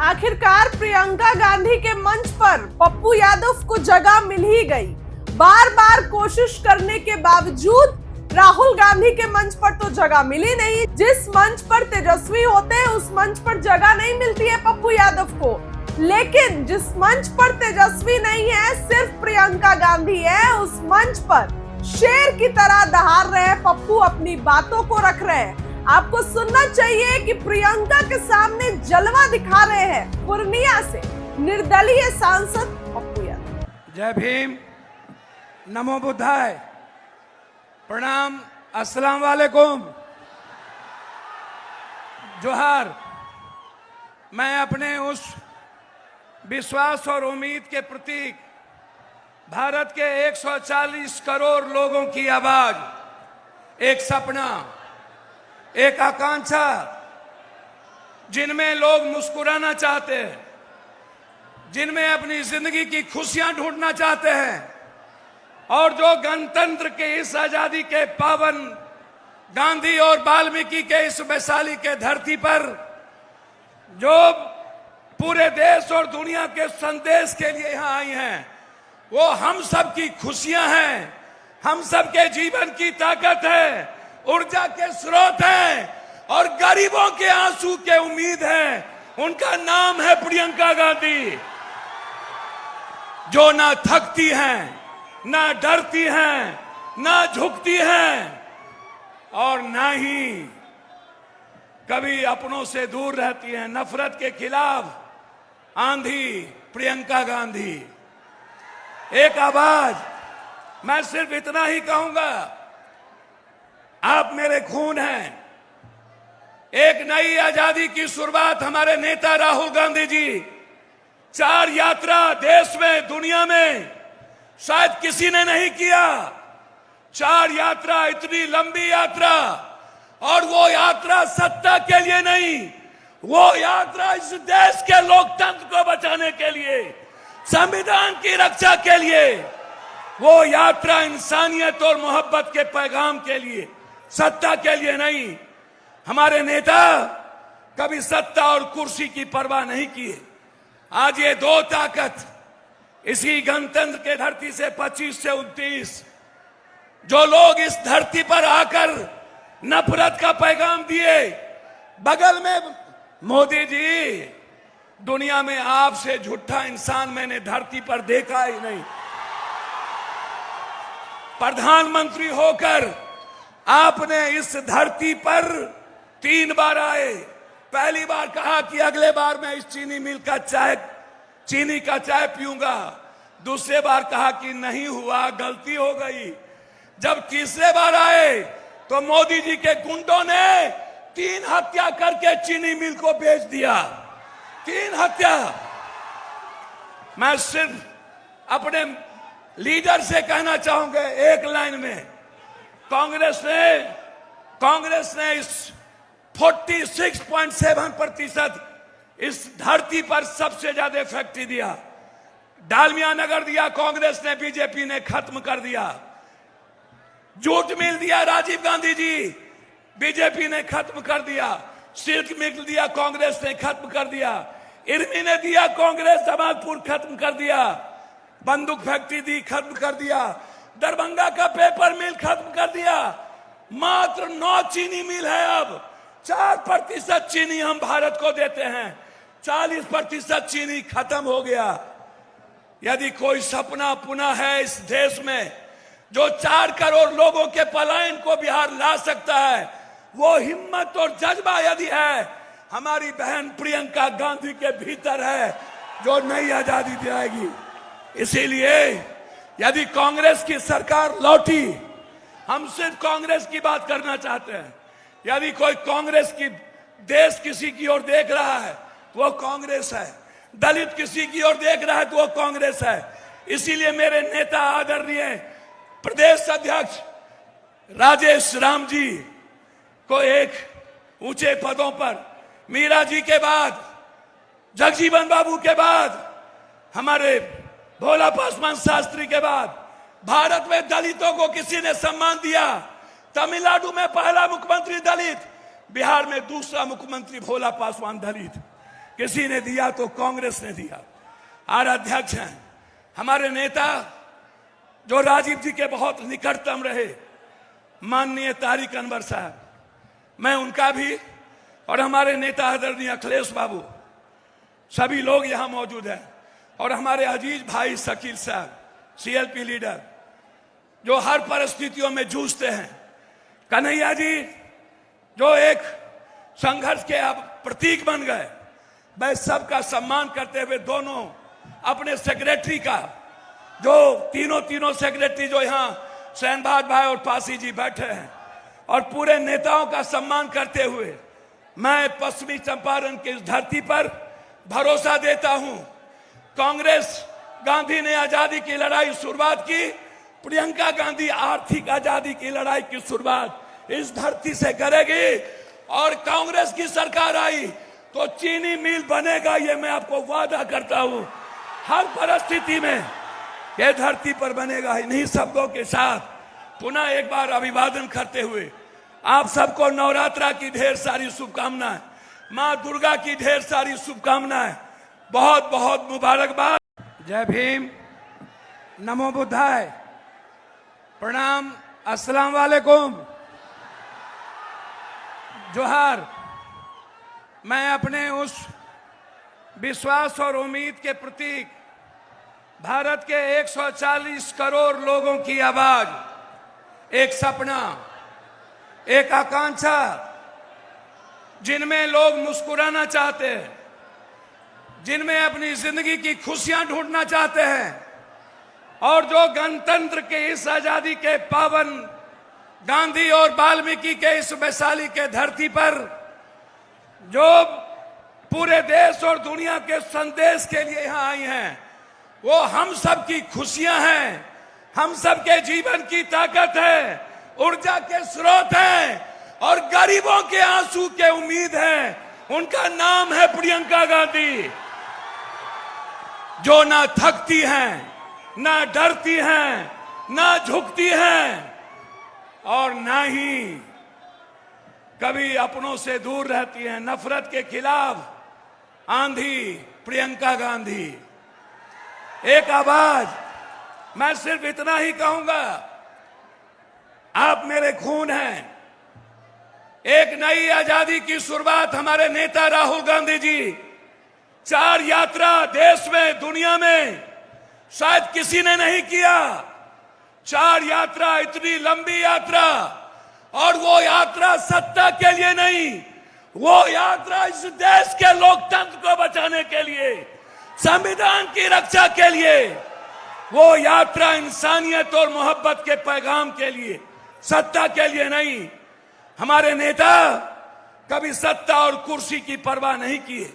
आखिरकार प्रियंका गांधी के मंच पर पप्पू यादव को जगह मिल ही गई। बार बार कोशिश करने के बावजूद राहुल गांधी के मंच पर तो जगह मिली नहीं। जिस मंच पर तेजस्वी होते हैं उस मंच पर जगह नहीं मिलती है पप्पू यादव को, लेकिन जिस मंच पर तेजस्वी नहीं है, सिर्फ प्रियंका गांधी है, उस मंच पर शेर की तरह दहाड़ रहे हैं पप्पू, अपनी बातों को रख रहे हैं। आपको सुनना चाहिए कि प्रियंका के सामने जलवा दिखा रहे हैं पूर्णिया से निर्दलीय सांसद पप्पू यादव। जय भीम, नमो बुद्धाय, प्रणाम, अस्सलाम वालेकुम, जोहार। मैं अपने उस विश्वास और उम्मीद के प्रतीक भारत के 140 करोड़ लोगों की आवाज, एक सपना, एक आकांक्षा, जिनमें लोग मुस्कुराना चाहते हैं, जिनमें अपनी जिंदगी की खुशियां ढूंढना चाहते हैं, और जो गणतंत्र के इस आजादी के पावन गांधी और वाल्मीकि के इस वैशाली के धरती पर जो पूरे देश और दुनिया के संदेश के लिए यहां आई हैं, वो हम सब की खुशियां हैं, हम सब के जीवन की ताकत है, ऊर्जा के स्रोत हैं और गरीबों के आंसू के उम्मीद हैं। उनका नाम है प्रियंका गांधी, जो ना थकती हैं, ना डरती हैं, ना झुकती हैं और ना ही कभी अपनों से दूर रहती हैं। नफरत के खिलाफ आंधी प्रियंका गांधी, एक आवाज। मैं सिर्फ इतना ही कहूंगा, आप मेरे खून हैं। एक नई आजादी की शुरुआत हमारे नेता राहुल गांधी जी, 4 यात्रा देश में, दुनिया में शायद किसी ने नहीं किया। 4 यात्रा, इतनी लंबी यात्रा, और वो यात्रा सत्ता के लिए नहीं, वो यात्रा इस देश के लोकतंत्र को बचाने के लिए, संविधान की रक्षा के लिए, वो यात्रा इंसानियत और मोहब्बत के पैगाम के लिए, सत्ता के लिए नहीं। हमारे नेता कभी सत्ता और कुर्सी की परवाह नहीं किए। आज ये 2 ताकत इसी गणतंत्र के धरती से 25 से 29 जो लोग इस धरती पर आकर नफरत का पैगाम दिए, बगल में मोदी जी, दुनिया में आपसे झूठा इंसान मैंने धरती पर देखा ही नहीं। प्रधानमंत्री होकर आपने इस धरती पर 3 बार आए। पहली बार कहा कि अगले बार मैं इस चीनी का चाय पीऊंगा। दूसरे बार कहा कि नहीं हुआ, गलती हो गई। जब तीसरे बार आए तो मोदी जी के गुंडों ने 3 हत्या करके चीनी मिल को बेच दिया। 3 हत्या। मैं सिर्फ अपने लीडर से कहना चाहूंगा एक लाइन में, कांग्रेस ने इस 46.7% इस धरती पर सबसे ज्यादा फैक्ट्री दिया। डालमिया नगर दिया कांग्रेस ने, बीजेपी ने खत्म कर दिया। जूट मिल दिया राजीव गांधी जी, बीजेपी ने खत्म कर दिया। सिल्क मिल दिया कांग्रेस ने, खत्म कर दिया। इर्मी ने दिया कांग्रेस, जमालपुर खत्म कर दिया। बंदूक फैक्ट्री दी, खत्म कर दिया। दरभंगा का पेपर मिल खत्म कर दिया। मात्र 9 चीनी मिल है। अब 4% चीनी हम भारत को देते हैं, 40% चीनी खत्म हो गया। यदि कोई सपना पुनः है इस देश में जो 4 करोड़ लोगों के पलायन को बिहार ला सकता है, वो हिम्मत और जज्बा यदि है, हमारी बहन प्रियंका गांधी के भीतर है, जो नई आजादी दिलाएगी। इसीलिए यदि कांग्रेस की सरकार लौटी, हम सिर्फ कांग्रेस की बात करना चाहते हैं। यदि कोई कांग्रेस की देश किसी की ओर देख रहा है तो वो कांग्रेस है। दलित किसी की ओर देख रहा है तो वो कांग्रेस है। इसीलिए मेरे नेता आदरणीय प्रदेश अध्यक्ष राजेश राम जी को एक ऊंचे पदों पर, मीरा जी के बाद, जगजीवन बाबू के बाद, हमारे भोला पासवान शास्त्री के बाद भारत में दलितों को किसी ने सम्मान दिया। तमिलनाडु में पहला मुख्यमंत्री दलित, बिहार में दूसरा मुख्यमंत्री भोला पासवान दलित। किसी ने दिया तो कांग्रेस ने दिया। और अध्यक्ष हैं हमारे नेता जो राजीव जी के बहुत निकटतम रहे, माननीय तारिक अनवर साहब, मैं उनका भी और हमारे नेता आदरणीय अखिलेश बाबू, सभी लोग यहां मौजूद हैं, और हमारे अजीज भाई शकील साहब, सीएलपी लीडर, जो हर परिस्थितियों में जूझते हैं, कन्हैया जी जो एक संघर्ष के अब प्रतीक बन गए, मैं सबका सम्मान करते हुए दोनों अपने सेक्रेटरी का, जो तीनों सेक्रेटरी जो यहाँ शहनबाज भाई और पासी जी बैठे हैं, और पूरे नेताओं का सम्मान करते हुए मैं पश्चिमी चंपारण की इस धरती पर भरोसा देता हूं, कांग्रेस गांधी ने आजादी की लड़ाई शुरुआत की, प्रियंका गांधी आर्थिक आजादी की लड़ाई की शुरुआत इस धरती से करेगी, और कांग्रेस की सरकार आई तो चीनी मिल बनेगा, ये मैं आपको वादा करता हूं। हर परिस्थिति में ये धरती पर बनेगा। इन्हीं शब्दों के साथ पुनः एक बार अभिवादन करते हुए आप सबको नवरात्रा की ढेर सारी शुभकामनाएं, मां दुर्गा की ढेर सारी शुभकामनाएं, बहुत बहुत मुबारकबाद। जय भीम, नमो बुद्धाय, प्रणाम, अस्सलाम वालेकुम, जोहार। मैं अपने उस विश्वास और उम्मीद के प्रतीक, भारत के 140 करोड़ लोगों की आवाज, एक सपना, एक आकांक्षा, जिनमें लोग मुस्कुराना चाहते हैं, जिनमें अपनी जिंदगी की खुशियां ढूंढना चाहते हैं, और जो गणतंत्र के इस आजादी के पावन गांधी और वाल्मीकि के इस वैशाली के धरती पर जो पूरे देश और दुनिया के संदेश के लिए यहां आई हैं, वो हम सब की खुशियां हैं, हम सब के जीवन की ताकत है, ऊर्जा के स्रोत हैं, और गरीबों के आंसू के उम्मीद है। उनका नाम है प्रियंका गांधी, जो ना थकती हैं, ना डरती हैं, ना झुकती हैं, और ना ही कभी अपनों से दूर रहती हैं। नफरत के खिलाफ आंधी, प्रियंका गांधी, एक आवाज। मैं सिर्फ इतना ही कहूंगा, आप मेरे खून हैं। एक नई आजादी की शुरुआत हमारे नेता राहुल गांधी जी, 4 यात्रा देश में, दुनिया में शायद किसी ने नहीं किया। 4 यात्रा, इतनी लंबी यात्रा, और वो यात्रा सत्ता के लिए नहीं, वो यात्रा इस देश के लोकतंत्र को बचाने के लिए, संविधान की रक्षा के लिए, वो यात्रा इंसानियत और मोहब्बत के पैगाम के लिए, सत्ता के लिए नहीं। हमारे नेता कभी सत्ता और कुर्सी की परवाह नहीं किए।